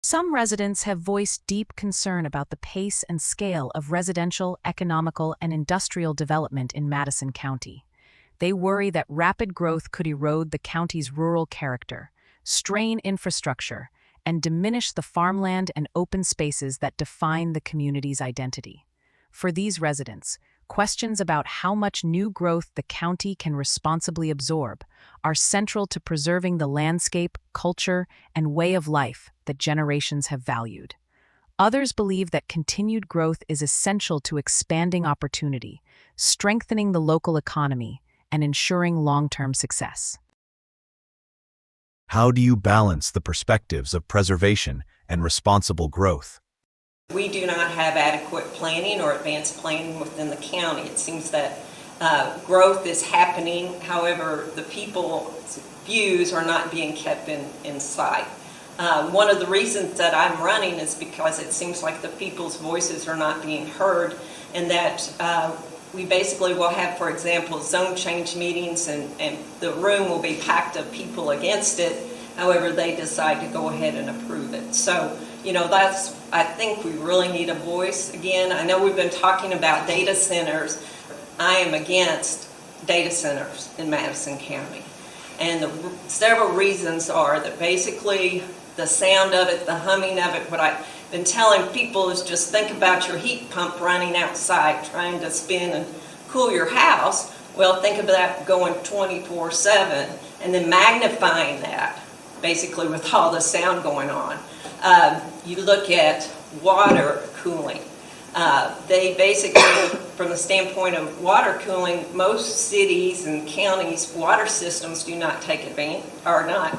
Some residents have voiced deep concern about the pace and scale of residential, economical, and industrial development in Madison County. They worry that rapid growth could erode the county's rural character, strain infrastructure, and diminish the farmland and open spaces that define the community's identity. For these residents, questions about how much new growth the county can responsibly absorb are central to preserving the landscape, culture, and way of life that generations have valued. Others believe that continued growth is essential to expanding opportunity, strengthening the local economy, and ensuring long-term success. How do you balance the perspectives of preservation and responsible growth? We do not have adequate planning or advanced planning within the county. It seems that growth is happening, however, the people's views are not being kept in sight. One of the reasons that I'm running is because it seems like the people's voices are not being heard, and that we basically will have, for example, zone change meetings, and the room will be packed of people against it. However, they decide to go ahead and approve it. So, I think we really need a voice again. I know we've been talking about data centers. I am against data centers in Madison County. And the several reasons are that basically the sound of it, the humming of it, what I've been telling people is just think about your heat pump running outside trying to spin and cool your house. Well, think of that going 24/7 and then magnifying that basically with all the sound going on. You look at water cooling. They basically, from the standpoint of water cooling, most cities and counties' water systems do not take advantage, are not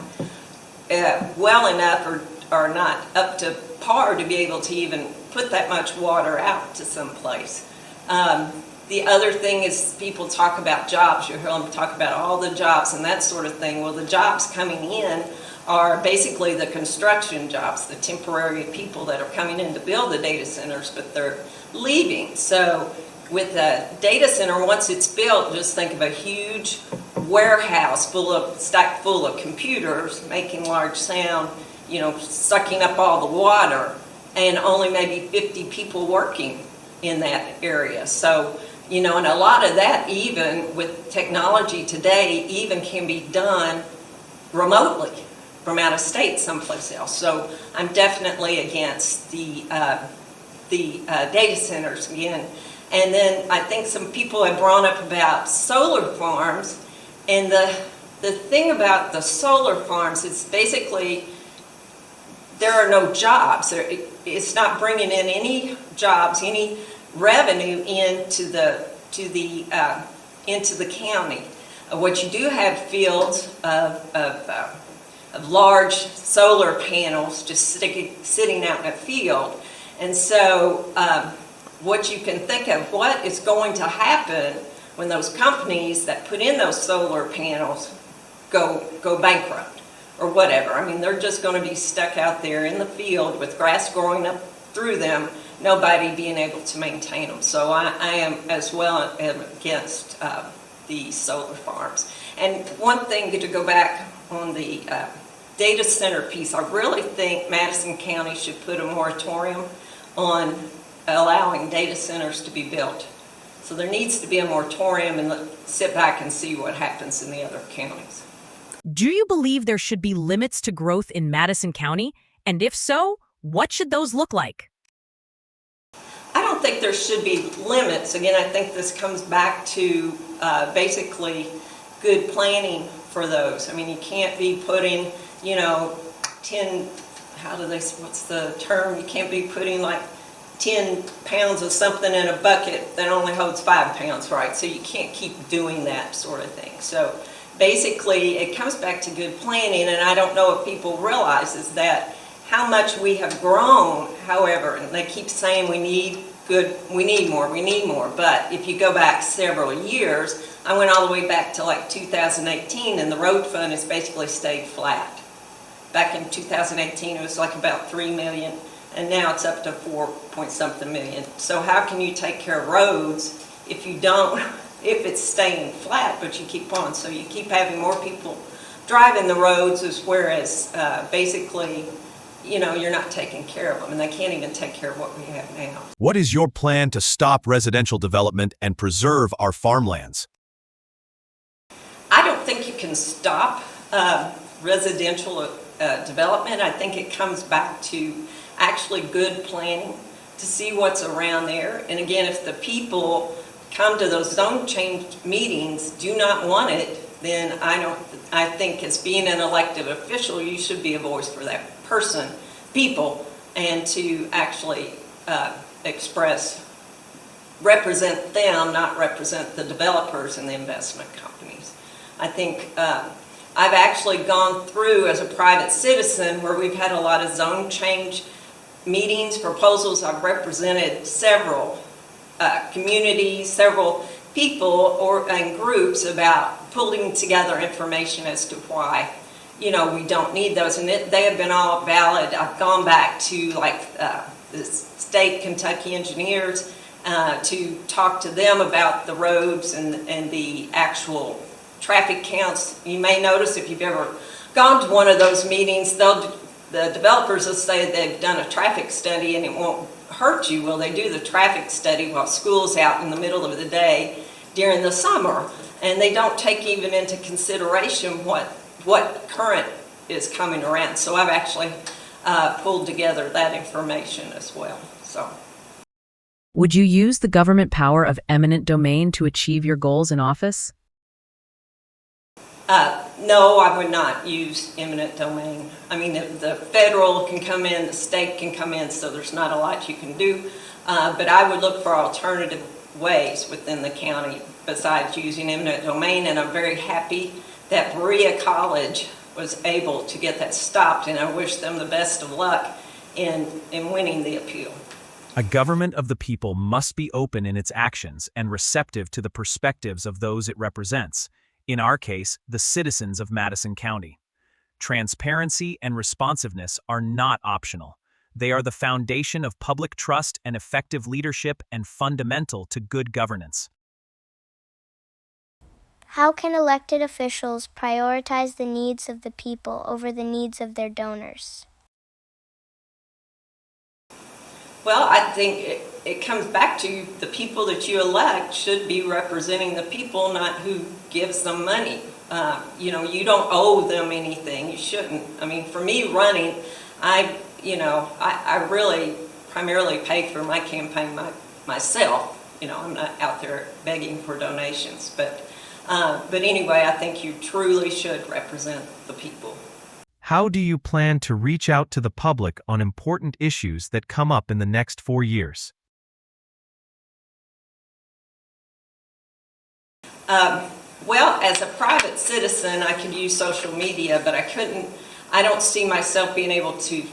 well enough or are not up to par to be able to even put that much water out to some place. The other thing is people talk about jobs. You hear them talk about all the jobs and that sort of thing. Well, the jobs coming in are basically the construction jobs, the temporary people that are coming in to build the data centers, but they're leaving. So with a data center, once it's built, just think of a huge warehouse stacked full of computers making large sound, sucking up all the water, and only maybe 50 people working in that area. So, and a lot of that, even with technology today, even can be done remotely from out of state someplace else. So I'm definitely against the data centers again. And then I think some people have brought up about solar farms, and the thing about the solar farms is basically there are no jobs. It's not bringing in any jobs, any revenue into the county. What you do have fields of large solar panels just sitting out in a field. And so what you can think of, what is going to happen when those companies that put in those solar panels go bankrupt or whatever. I mean, they're just going to be stuck out there in the field with grass growing up through them, nobody being able to maintain them. So I am as well against the solar farms. And one thing to go back on the data center piece, I really think Madison County should put a moratorium on allowing data centers to be built. So there needs to be a moratorium, and let's sit back and see what happens in the other counties. Do you believe there should be limits to growth in Madison County? And if so, what should those look like? I don't think there should be limits. Again, I think this comes back to basically good planning for those. I mean, you can't be putting, 10, what's the term? You can't be putting like 10 pounds of something in a bucket that only holds 5 pounds, right? So you can't keep doing that sort of thing. So basically, it comes back to good planning, and I don't know if people realize is that how much we have grown, however, and they keep saying we need more, but if you go back several years, I went all the way back to like 2018, and the road fund has basically stayed flat. Back in 2018, it was like about 3 million, and now it's up to 4-point-something million. So how can you take care of roads if it's staying flat, but you keep on? So you keep having more people driving the roads, whereas basically, you're not taking care of them, and they can't even take care of what we have now. What is your plan to stop residential development and preserve our farmlands? I don't think you can stop residential development. I think it comes back to actually good planning to see what's around there. And again, if the people come to those zone change meetings, do not want it, then I think as being an elected official, you should be a voice for that people, and to actually represent them, not represent the developers and the investment companies. I think I've actually gone through as a private citizen where we've had a lot of zone change meetings, proposals. I've represented several communities, several people and groups about pulling together information as to why we don't need those, and they have been all valid. I've gone back to the state Kentucky engineers to talk to them about the roads and the actual traffic counts. You may notice if you've ever gone to one of those meetings, the developers will say they've done a traffic study and it won't hurt you. Well, they do the traffic study while school's out in the middle of the day during the summer, and they don't take even into consideration what current is coming around. So I've actually pulled together that information as well. So, Would you use the government power of eminent domain to achieve your goals in office? no, I would not use eminent domain. I mean, the federal can come in, the state can come in, so there's not a lot you can do. But I would look for alternative ways within the county besides using eminent domain, and I'm very happy that Berea College was able to get that stopped, and I wish them the best of luck in winning the appeal. A government of the people must be open in its actions and receptive to the perspectives of those it represents, in our case, the citizens of Madison County. Transparency and responsiveness are not optional. They are the foundation of public trust and effective leadership and fundamental to good governance. How can elected officials prioritize the needs of the people over the needs of their donors? Well, I think it comes back to the people that you elect should be representing the people, not who gives them money. You don't owe them anything. You shouldn't. I mean, for me running, I really primarily pay for my campaign myself. I'm not out there begging for donations. But anyway, I think you truly should represent the people. How do you plan to reach out to the public on important issues that come up in the next 4 years? Well, as a private citizen, I could use social media, but I don't see myself being able to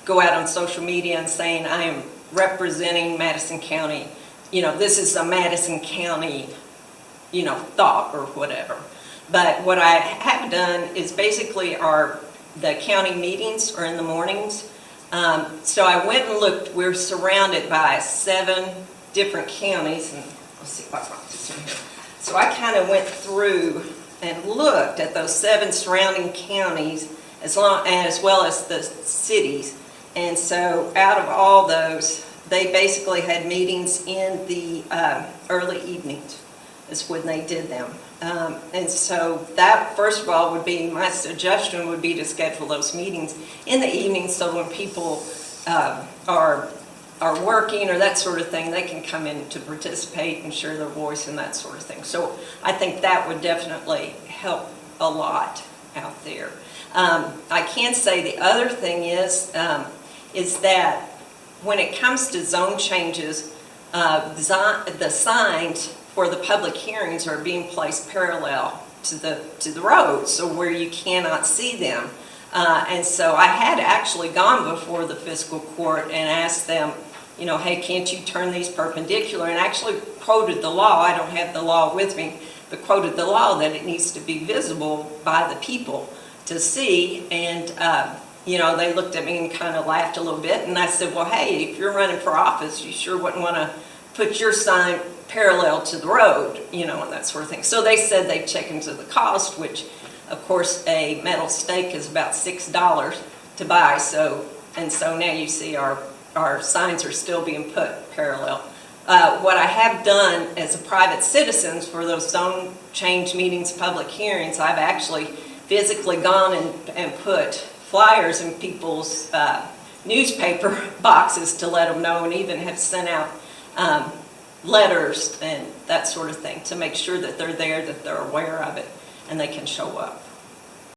go out on social media and saying I am representing Madison County. This is a Madison County, thought or whatever. But what I have done is basically the county meetings are in the mornings. So I went and looked. We're surrounded by 7 different counties. And let's see if I brought this in here. So I kind of went through and looked at those 7 surrounding counties as well as the cities. And so out of all those, they basically had meetings in the early evenings is when they did them. And so that, first of all, would be my suggestion would be to schedule those meetings in the evenings so when people are working or that sort of thing, they can come in to participate and share their voice and that sort of thing. So I think that would definitely help a lot out there. I can say the other thing is that when it comes to zone changes, the signs for the public hearings are being placed parallel to the road, so where you cannot see them. And so I had actually gone before the fiscal court and asked them, hey, can't you turn these perpendicular? And actually quoted the law. I don't have the law with me, but quoted the law that it needs to be visible by the people to see. And they looked at me and kind of laughed a little bit. And I said, well, hey, if you're running for office, you sure wouldn't want to put your sign parallel to the road, and that sort of thing. So they said they'd check into the cost, which, of course, a metal stake is about $6 to buy. So, And so now you see our signs are still being put parallel. What I have done as a private citizen for those zone change meetings, public hearings, I've actually physically gone and put flyers in people's newspaper boxes to let them know, and even have sent out letters and that sort of thing to make sure that they're there, that they're aware of it, and they can show up.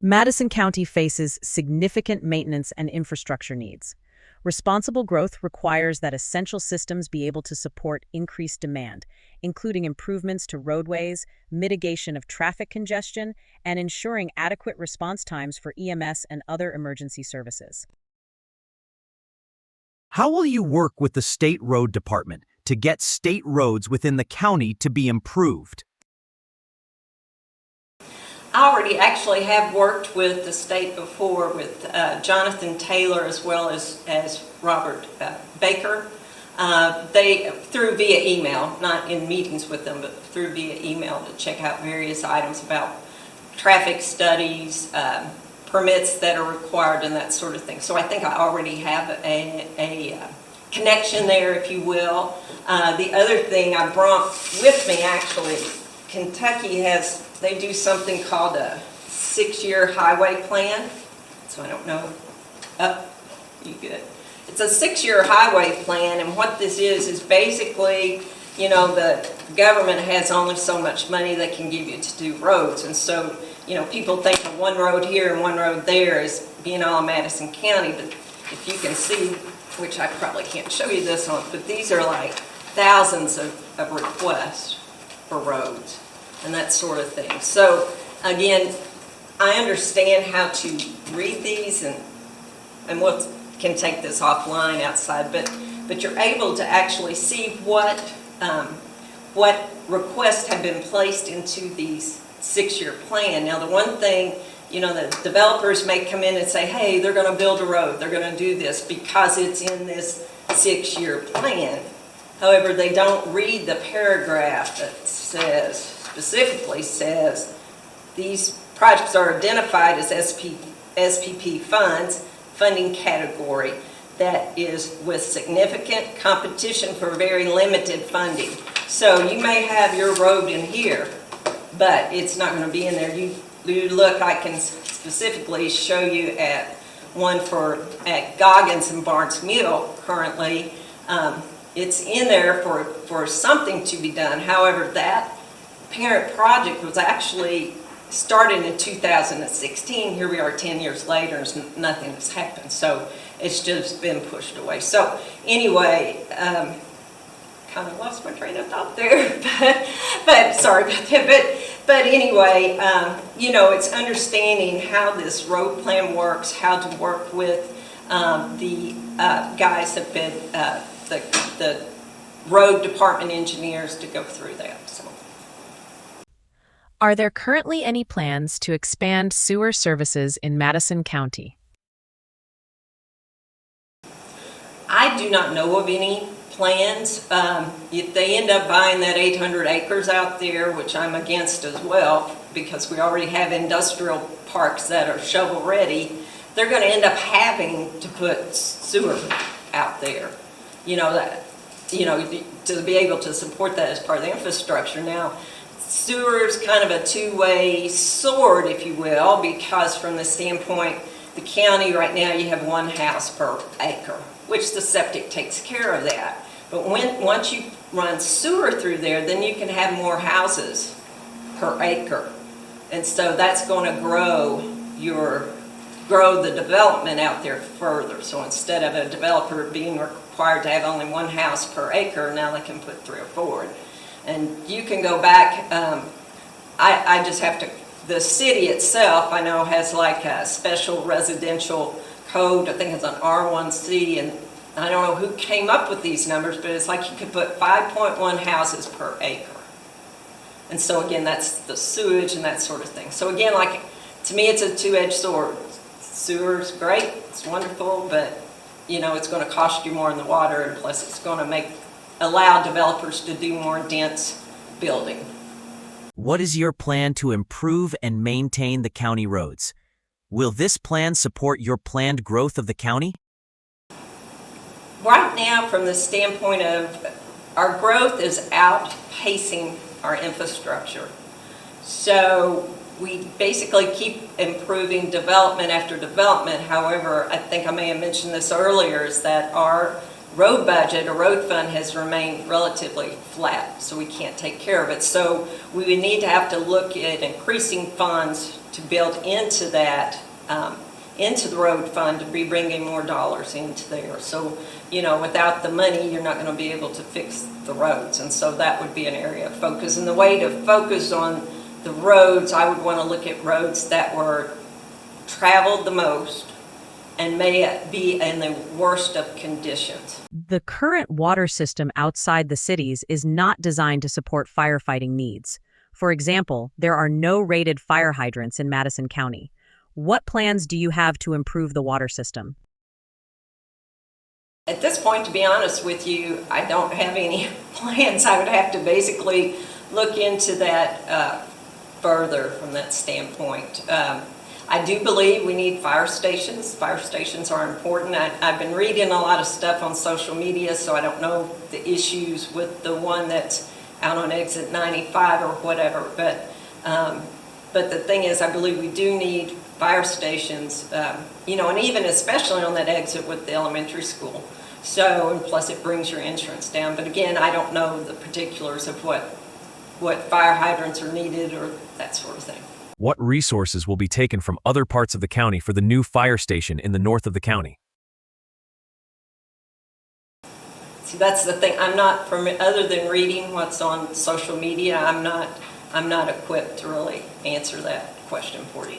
Madison County faces significant maintenance and infrastructure needs. Responsible growth requires that essential systems be able to support increased demand, including improvements to roadways, mitigation of traffic congestion, and ensuring adequate response times for EMS and other emergency services. How will you work with the State Road Department to get state roads within the county to be improved? I already actually have worked with the state before with Jonathan Taylor as well as Robert Baker. Through via email, not in meetings with them, but through via email to check out various items about traffic studies, permits that are required and that sort of thing. So I think I already have a connection there, if you will. The other thing I brought with me, actually, Kentucky they do something called a 6-year highway plan. So I don't know. You good. It's a 6-year highway plan, and what this is basically, the government has only so much money they can give you to do roads. And so, people think of one road here and one road there as being all Madison County, but if you can see, which I probably can't show you this on, but these are like thousands of requests for roads and that sort of thing. So again, I understand how to read these, and what can take this offline outside, but you're able to actually see what requests have been placed into these 6-year plan. Now, the one thing, the developers may come in and say, hey, they're going to build a road, they're going to do this because it's in this 6-year plan. However, they don't read the paragraph that specifically says these projects are identified as SPP funds, funding category that is with significant competition for very limited funding. So you may have your road in here, but it's not going to be in there. You look, I can specifically show you at one at Goggins and Barnes Mill currently. It's in there for something to be done. However, that parent project was actually started in 2016. Here we are 10 years later, and nothing has happened. So it's just been pushed away. So anyway, kind of lost my train of thought there, but sorry about that. But anyway, it's understanding how this road plan works, how to work with the guys that been the road department engineers to go through that. So. Are there currently any plans to expand sewer services in Madison County? I do not know of any plans. If they end up buying that 800 acres out there, which I'm against as well, because we already have industrial parks that are shovel ready, they're going to end up having to put sewer out there. To be able to support that as part of the infrastructure. Now, sewer is kind of a two-way sword, if you will, because from the standpoint, the county right now, you have 1 house per acre, which the septic takes care of that. But once you run sewer through there, then you can have more houses per acre. And so that's going to grow the development out there further. So instead of a developer being required to have only 1 house per acre, now they can put 3 or 4. And you can go back, I just have to, the city itself, I know, has like a special residential code. I think it's an R1C, and I don't know who came up with these numbers, but it's like you could put 5.1 houses per acre. And so again, that's the sewage and that sort of thing. So again, like, to me, it's a two-edged sword. Sewer's great, it's wonderful, but it's going to cost you more in the water, and plus it's going to allow developers to do more dense building. What is your plan to improve and maintain the county roads? Will this plan support your planned growth of the county? right now, from the standpoint of our growth is outpacing our infrastructure. So we basically keep improving development after development. However, I think I may have mentioned this earlier, is that our road budget or road fund has remained relatively flat, so we can't take care of it. So we would need to have to look at increasing funds to build into that, into the road fund, to be bringing more dollars into there. So, you know, without the money, you're not going to be able to fix the roads. And so that would be an area of focus. And the way to focus on the roads, I would want to look at roads that were traveled the most and may be in the worst of conditions. The current water system outside the cities is not designed to support firefighting needs. For example, there are no rated fire hydrants in Madison County. What plans do you have to improve the water system? At this point, to be honest with you, I don't have any plans. I would have to basically look into that further from that standpoint. I do believe we need fire stations. Fire stations are important. I've been reading a lot of stuff on social media, so I don't know the issues with the one that's out on exit 95 or whatever. But the thing is, I believe we do need fire stations, you know, and even especially on that exit with the elementary school. So, and plus it brings your insurance down. But again, I don't know the particulars of what fire hydrants are needed or that sort of thing. What resources will be taken from other parts of the county for the new fire station in the north of the county? See, that's the thing. I'm not, other than reading what's on social media, I'm not equipped to really answer that question for you.